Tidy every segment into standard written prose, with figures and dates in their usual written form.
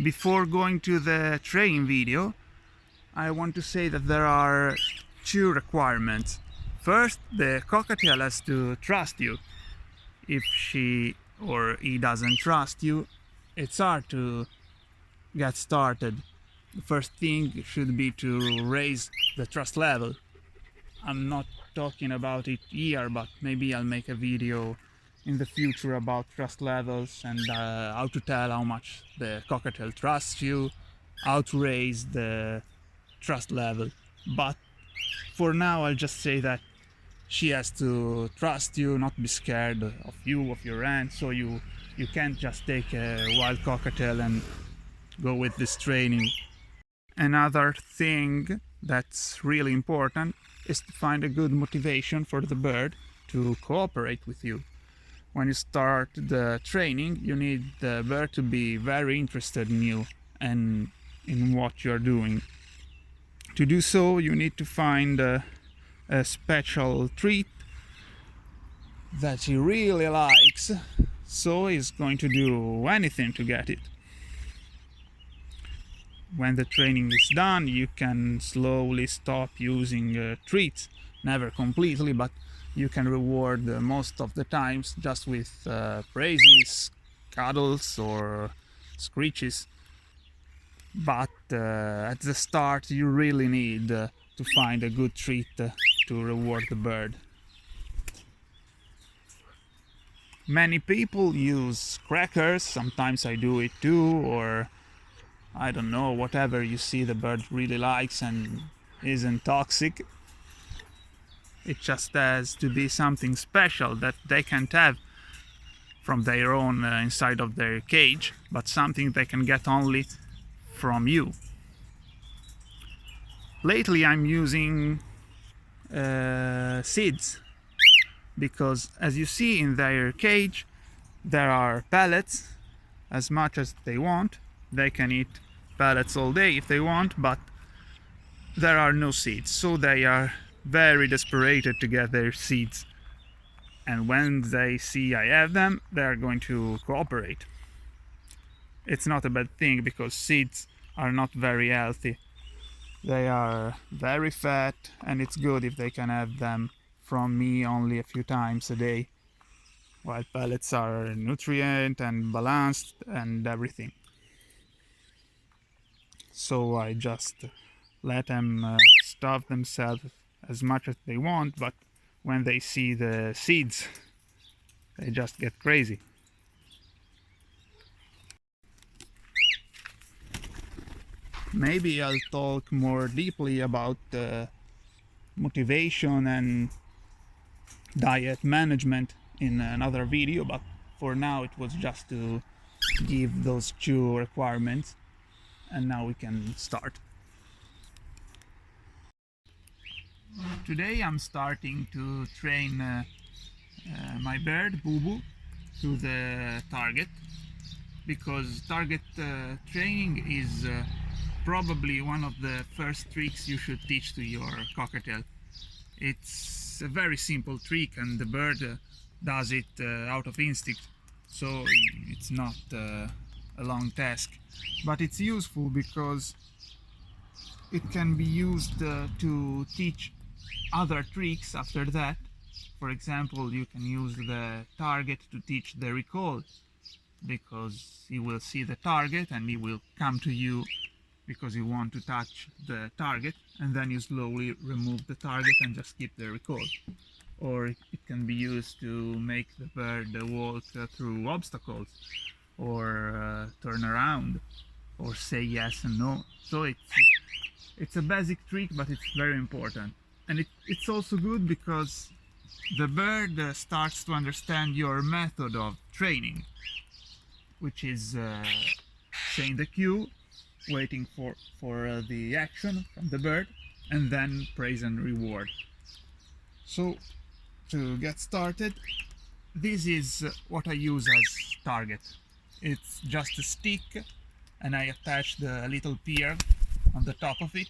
Before going to the training video, I want to say that there are two requirements. First, the cockatiel has to trust you. If she or he doesn't trust you, it's hard to get started. The first thing should be to raise the trust level. I'm not talking about it here, but maybe I'll make a video in the future about trust levels and how to tell how much the cockatiel trusts you, how to raise the trust level. But for now, I'll just say that she has to trust you, not be scared of you, of your aunt. So you can't just take a wild cockatiel and go with this training. Another thing that's really important is to find a good motivation for the bird to cooperate with you. When you start the training, you need the bird to be very interested in you and in what you're doing. To do so, you need to find a special treat that he really likes, so he's going to do anything to get it. When the training is done, you can slowly stop using treats, never completely, but you can reward most of the times just with praises, cuddles or screeches. But at the start you really need to find a good treat to reward the bird. Many people use crackers, sometimes I do it too, or I don't know, whatever you see the bird really likes and isn't toxic. It just has to be something special that they can't have from their own inside of their cage, but something they can get only from you. Lately I'm using seeds, because as you see in their cage there are pellets as much as they want. They can eat pellets all day if they want, but there are no seeds, so they are very desperate to get their seeds, and when they see I have them, they are going to cooperate. It's not a bad thing, because seeds are not very healthy. They are very fat, and it's good if they can have them from me only a few times a day, while pellets are nutrient and balanced and everything. So I just let them starve themselves as much as they want, but when they see the seeds, they just get crazy. Maybe I'll talk more deeply about motivation and diet management in another video, but for now it was just to give those two requirements, and now we can start. Today I'm starting to train my bird, Boo Boo, to the target, because target training is probably one of the first tricks you should teach to your cockatiel. It's a very simple trick, and the bird does it out of instinct, so it's not a long task, but it's useful because it can be used to teach other tricks after that. For example, you can use the target to teach the recall, because he will see the target and he will come to you because you want to touch the target, and then you slowly remove the target and just keep the recall. Or it can be used to make the bird walk through obstacles, or turn around, or say yes and no. So it's a basic trick, but it's very important. And it's also good because the bird starts to understand your method of training, which is saying the cue, waiting for the action from the bird, and then praise and reward. So to get started, this is what I use as target. It's just a stick, and I attach the little pier on the top of it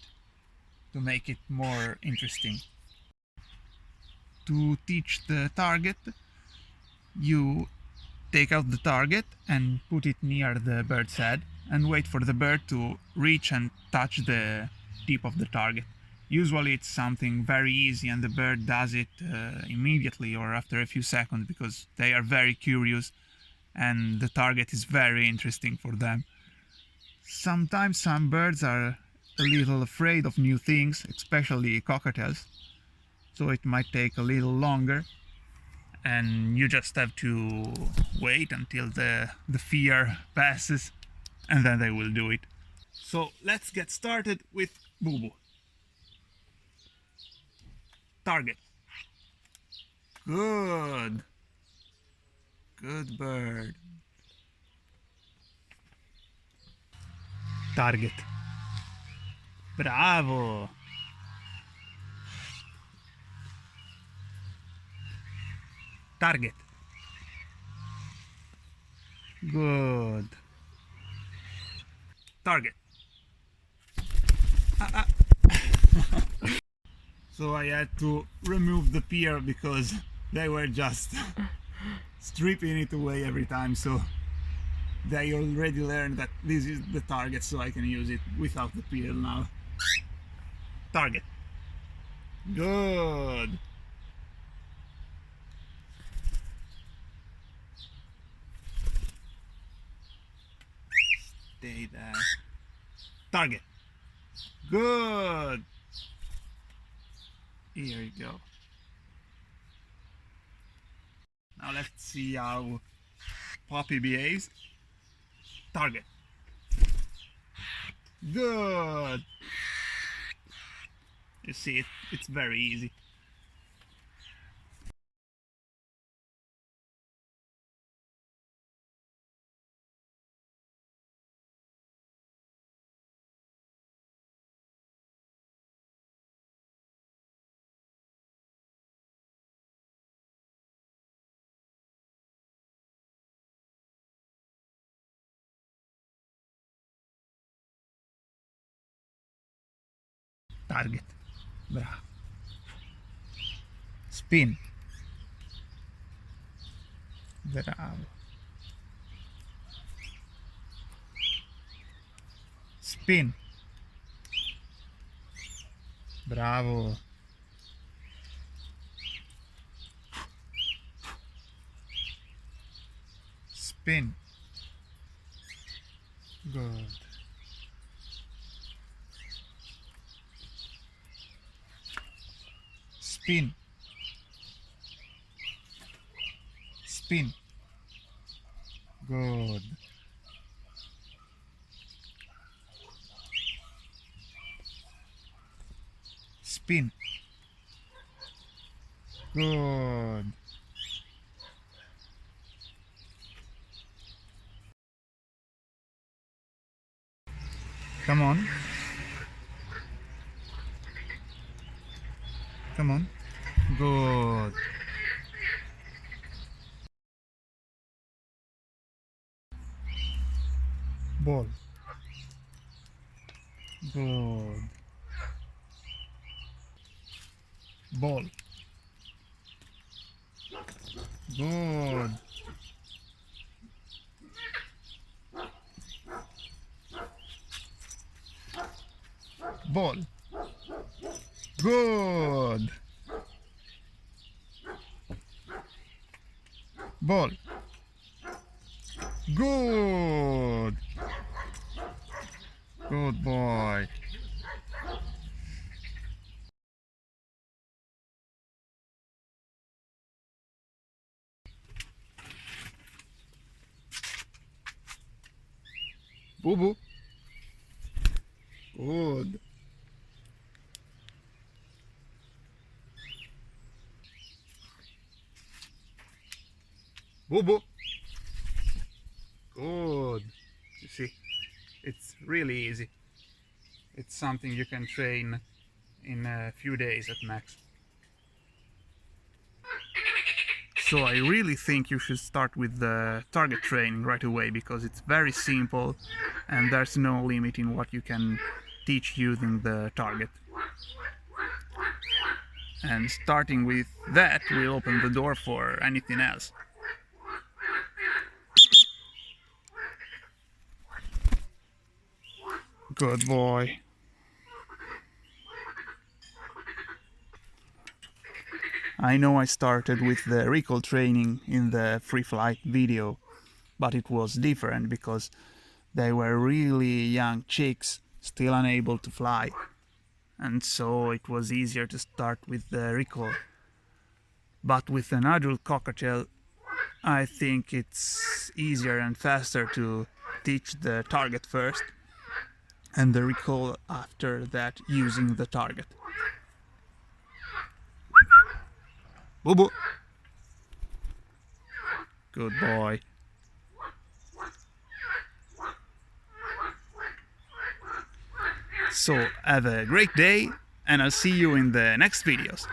to make it more interesting. To teach the target, you take out the target and put it near the bird's head, and wait for the bird to reach and touch the tip of the target. Usually it's something very easy and the bird does it immediately or after a few seconds because they are very curious and the target is very interesting for them. Sometimes some birds are a little afraid of new things, especially cockatiels, so it might take a little longer and you just have to wait until the fear passes and then they will do it. So let's get started with Boo Boo. Target. Good. Good bird. Target. Bravo. Target. Good. Target. So I had to remove the pier because they were just stripping it away every time, so they already learned that this is the target, so I can use it without the pier now. Target. Good. Stay there. Target. Good. Here you go. Now let's see how Poppy behaves. Target. Good. You see, it's very easy. Target. Bravo. Spin. Bravo. Spin. Bravo. Spin. Good. Spin. Spin. Good. Spin. Good. Come on. Come on. Good. Ball. Good. Ball. Good. Ball. Good. Ball. Good. Good boy. Boo Boo. Good. Boo Boo. Good. You see, it's really easy. It's something you can train in a few days at max. So I really think you should start with the target training right away because it's very simple and there's no limit in what you can teach using the target. And starting with that will open the door for anything else. Good boy. I know I started with the recall training in the free flight video, but it was different because they were really young chicks, still unable to fly, and so it was easier to start with the recall. But with an adult cockatiel, I think it's easier and faster to teach the target first and the recall after that using the target. Boo boo. Good boy. So have a great day and I'll see you in the next videos.